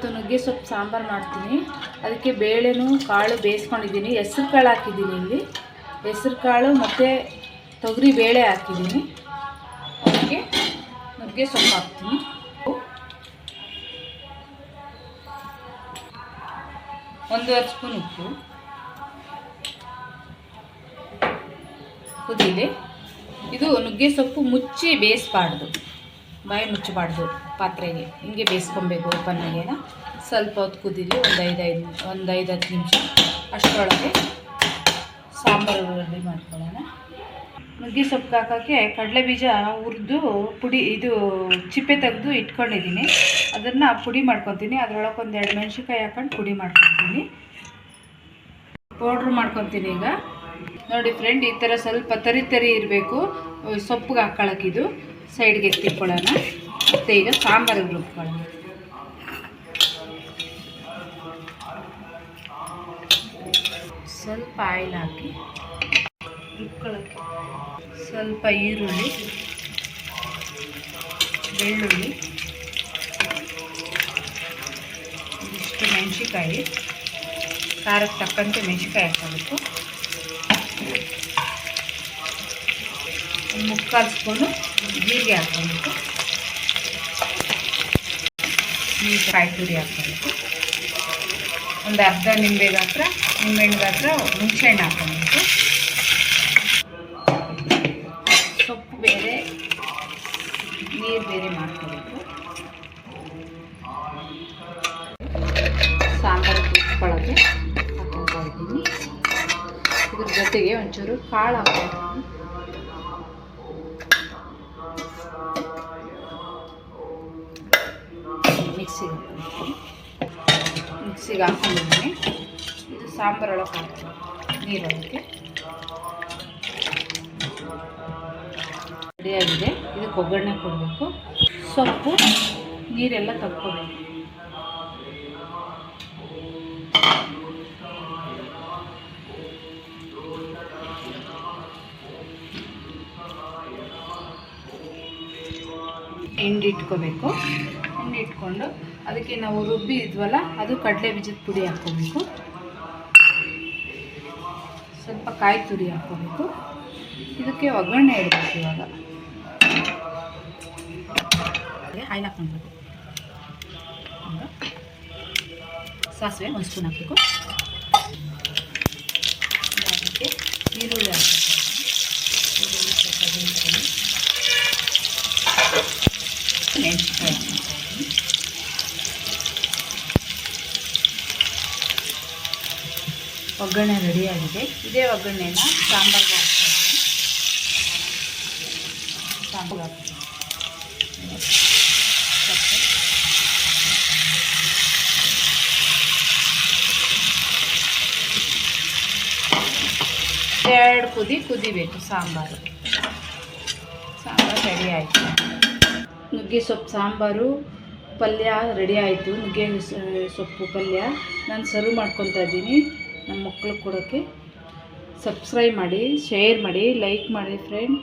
ಇವತ್ತು ನುಗ್ಗೆ ಸೊಪ್ಪು ಸಾಂಬಾರು ಮಾಡ್ತೀನಿ. ಅದಕ್ಕೆ ಬೇಳೆನೂ ಕಾಳು ಬೇಯಿಸ್ಕೊಂಡಿದ್ದೀನಿ. ಹೆಸ್ರು ಕಾಳು ಹಾಕಿದ್ದೀನಿ. ಇಲ್ಲಿ ಹೆಸ್ರು ಕಾಳು ಮತ್ತು ತೊಗರಿ ಬೇಳೆ ಹಾಕಿದ್ದೀನಿ. ಅದಕ್ಕೆ ನುಗ್ಗೆ ಸೊಪ್ಪು ಹಾಕ್ತೀನಿ. ಒಂದೂವರೆ ಸ್ಪೂನ್ ಉಪ್ಪು ಕುದೀಲಿ. ಇದು ನುಗ್ಗೆ ಸೊಪ್ಪು ಮುಚ್ಚಿ ಬೇಯಿಸಬಾರ್ದು, ಬಾಯಿ ಮುಚ್ಚಬಾರ್ದು, ಪಾತ್ರೆಗೆ ಹಿಂಗೆ ಬೇಯಿಸ್ಕೊಬೇಕು ಓಪನ್ನಾಗೇನ. ಸ್ವಲ್ಪ ಹೊತ್ತು ಕುದೀಲಿ, ಒಂದು 5-10 ನಿಮಿಷ. ಅಷ್ಟರೊಳಗೆ ಸಾಂಬಾರು ರೆಡಿ ಮಾಡ್ಕೊಳ್ಳೋಣ. ನುಗ್ಗೆ ಸೊಪ್ಪು ಹಾಕೋಕ್ಕೆ ಕಡಲೆ ಬೀಜ ಹುರಿದು ಪುಡಿ, ಇದು ಚಿಪ್ಪೆ ತೆಗೆದು ಇಟ್ಕೊಂಡಿದ್ದೀನಿ. ಅದನ್ನು ಪುಡಿ ಮಾಡ್ಕೊತೀನಿ. ಅದರೊಳಗೆ ಒಂದು 2 ಮೆಣಸಿನ್ಕಾಯಿ ಹಾಕೊಂಡು ಪುಡಿ ಮಾಡ್ಕೊತೀನಿ, ಪೌಡ್ರ್ ಮಾಡ್ಕೊತೀನಿ. ಈಗ ನೋಡಿ ಫ್ರೆಂಡ್, ಈ ಥರ ಸ್ವಲ್ಪ ತರಿ ಇರಬೇಕು ಸೊಪ್ಪಿಗೆ ಹಾಕ್ಕೊಳ್ಳೋಕ್ಕಿದು. ಸೈಡ್ಗೆ ಎತ್ತಿಟ್ಕೊಳ್ಳೋಣ. ಮತ್ತು ಈಗ ಸಾಂಬಾರಿಗೆ ರುಬ್ಕೊಳ್ಳೋಣ. ಸ್ವಲ್ಪ ಆಯಿಲ್ ಹಾಕಿ ರುಬ್ಕೊಳ್ಳೋಕ್ಕೆ. ಸ್ವಲ್ಪ ಈರುಳ್ಳಿ, ಬೆಳ್ಳುಳ್ಳಿ, ಇದಿಷ್ಟು ಮೆಣಸಿನ್ಕಾಯಿ, ಖಾರಕ್ಕೆ ತಕ್ಕಂತೆ ಮೆಣಸಿನ್ಕಾಯಿ ಹಾಕಬೇಕು. 3/4 ಸ್ಪೂನು ಜೀರಿಗೆ ಹಾಕ್ಕೊಬೇಕು. ಕಾಯಿ ತುರಿ ಹಾಕ್ಕೊಬೇಕು. ಒಂದು ಅರ್ಧ ನಿಂಬೆ ಹಣ್ಣು ಗಾತ್ರ ಹುಣಸೆಹಣ್ಣು ಹಾಕ್ಕೊಬೇಕು. ಸೊಪ್ಪು ಬೇರೆ, ನೀರು ಬೇರೆ ಮಾಡ್ಕೋಬೇಕು. ಸಾಂಬಾರು ಕುದಿಸ್ಕೊಳ್ಳೋಕ್ಕೆ ಹಾಕ್ಕೊಳ್ತಾ ಇದ್ದೀನಿ. ಇದ್ರ ಜೊತೆಗೆ ಒಂಚೂರು ಕಾಳು ಹಾಕ್ಬೇಕು. ಮಿಕ್ಸಿಗೆ ಹಾಕೊಂಡಿದ್ದೀನಿ. ಇದು ಸಾಂಬಾರೊಳಗೆ ಹಾಕ್ತೀನಿ, ನೀರೊಳಗೆ. ರೆಡಿಯಾಗಿದೆ. ಇದಕ್ಕೆ ಒಗ್ಗರಣೆ ಕೊಡಬೇಕು. ಸೊಪ್ಪು ನೀರೆಲ್ಲ ತಕ್ಕೋಬೇಕು. ಹಿಂಡಿಟ್ಕೋಬೇಕು. ಹಿಂಡಿಟ್ಕೊಂಡು ಅದಕ್ಕೆ ನಾವು ರುಬ್ಬಿ ಇದ್ವಲ್ಲ, ಅದು ಕಡಲೆ ಬೀಜದ ಪುಡಿ ಹಾಕ್ಕೋಬೇಕು. ಸ್ವಲ್ಪ ಕಾಯಿ ತುರಿ ಹಾಕ್ಕೋಬೇಕು. ಇದಕ್ಕೆ ಒಗ್ಗರಣೆ ಇಡಬೇಕು. ಇವಾಗ ಆಯಿಲ್ ಹಾಕ್ಕೊಬೇಕು. ಸಾಸಿವೆ 1 ಸ್ಪೂನ್ ಹಾಕಬೇಕು. ಅದಕ್ಕೆ ಈರುಳ್ಳಿ ಹಾಕಬೇಕು. ಈರುಳ್ಳಿ ಸ್ವಲ್ಪ ಮೆಣಸಿನ್ಕಾಯಿ ಹಾಕ್ತೀನಿ. ಒಗ್ಗರಣೆ ರೆಡಿಯಾಗಿದೆ. ಇದೇ ಒಗ್ಗರಣೆನ ಸಾಂಬಾರಿಗೆ ಹಾಕ್ತೀನಿ. ಸಾಂಬಾರು ಹಾಕ್ತೀನಿ. 2 ಕುದಿಬೇಕು ಸಾಂಬಾರು. ರೆಡಿ ಆಯಿತು. ನುಗ್ಗೆ ಸೊಪ್ಪು ಸಾಂಬಾರು ಪಲ್ಯ ರೆಡಿ ಆಯಿತು. ನುಗ್ಗೆ ಸೊಪ್ಪು ಪಲ್ಯ ನಾನು ಸರ್ವ್ ಮಾಡ್ಕೊತಾ ಇದ್ದೀನಿ. ನಮ್ಮ ಮಕ್ಕಳು ಕೊಡೋಕ್ಕೆ. ಸಬ್ಸ್ಕ್ರೈಬ್ ಮಾಡಿ, ಶೇರ್ ಮಾಡಿ, ಲೈಕ್ ಮಾಡಿ ಫ್ರೆಂಡ್.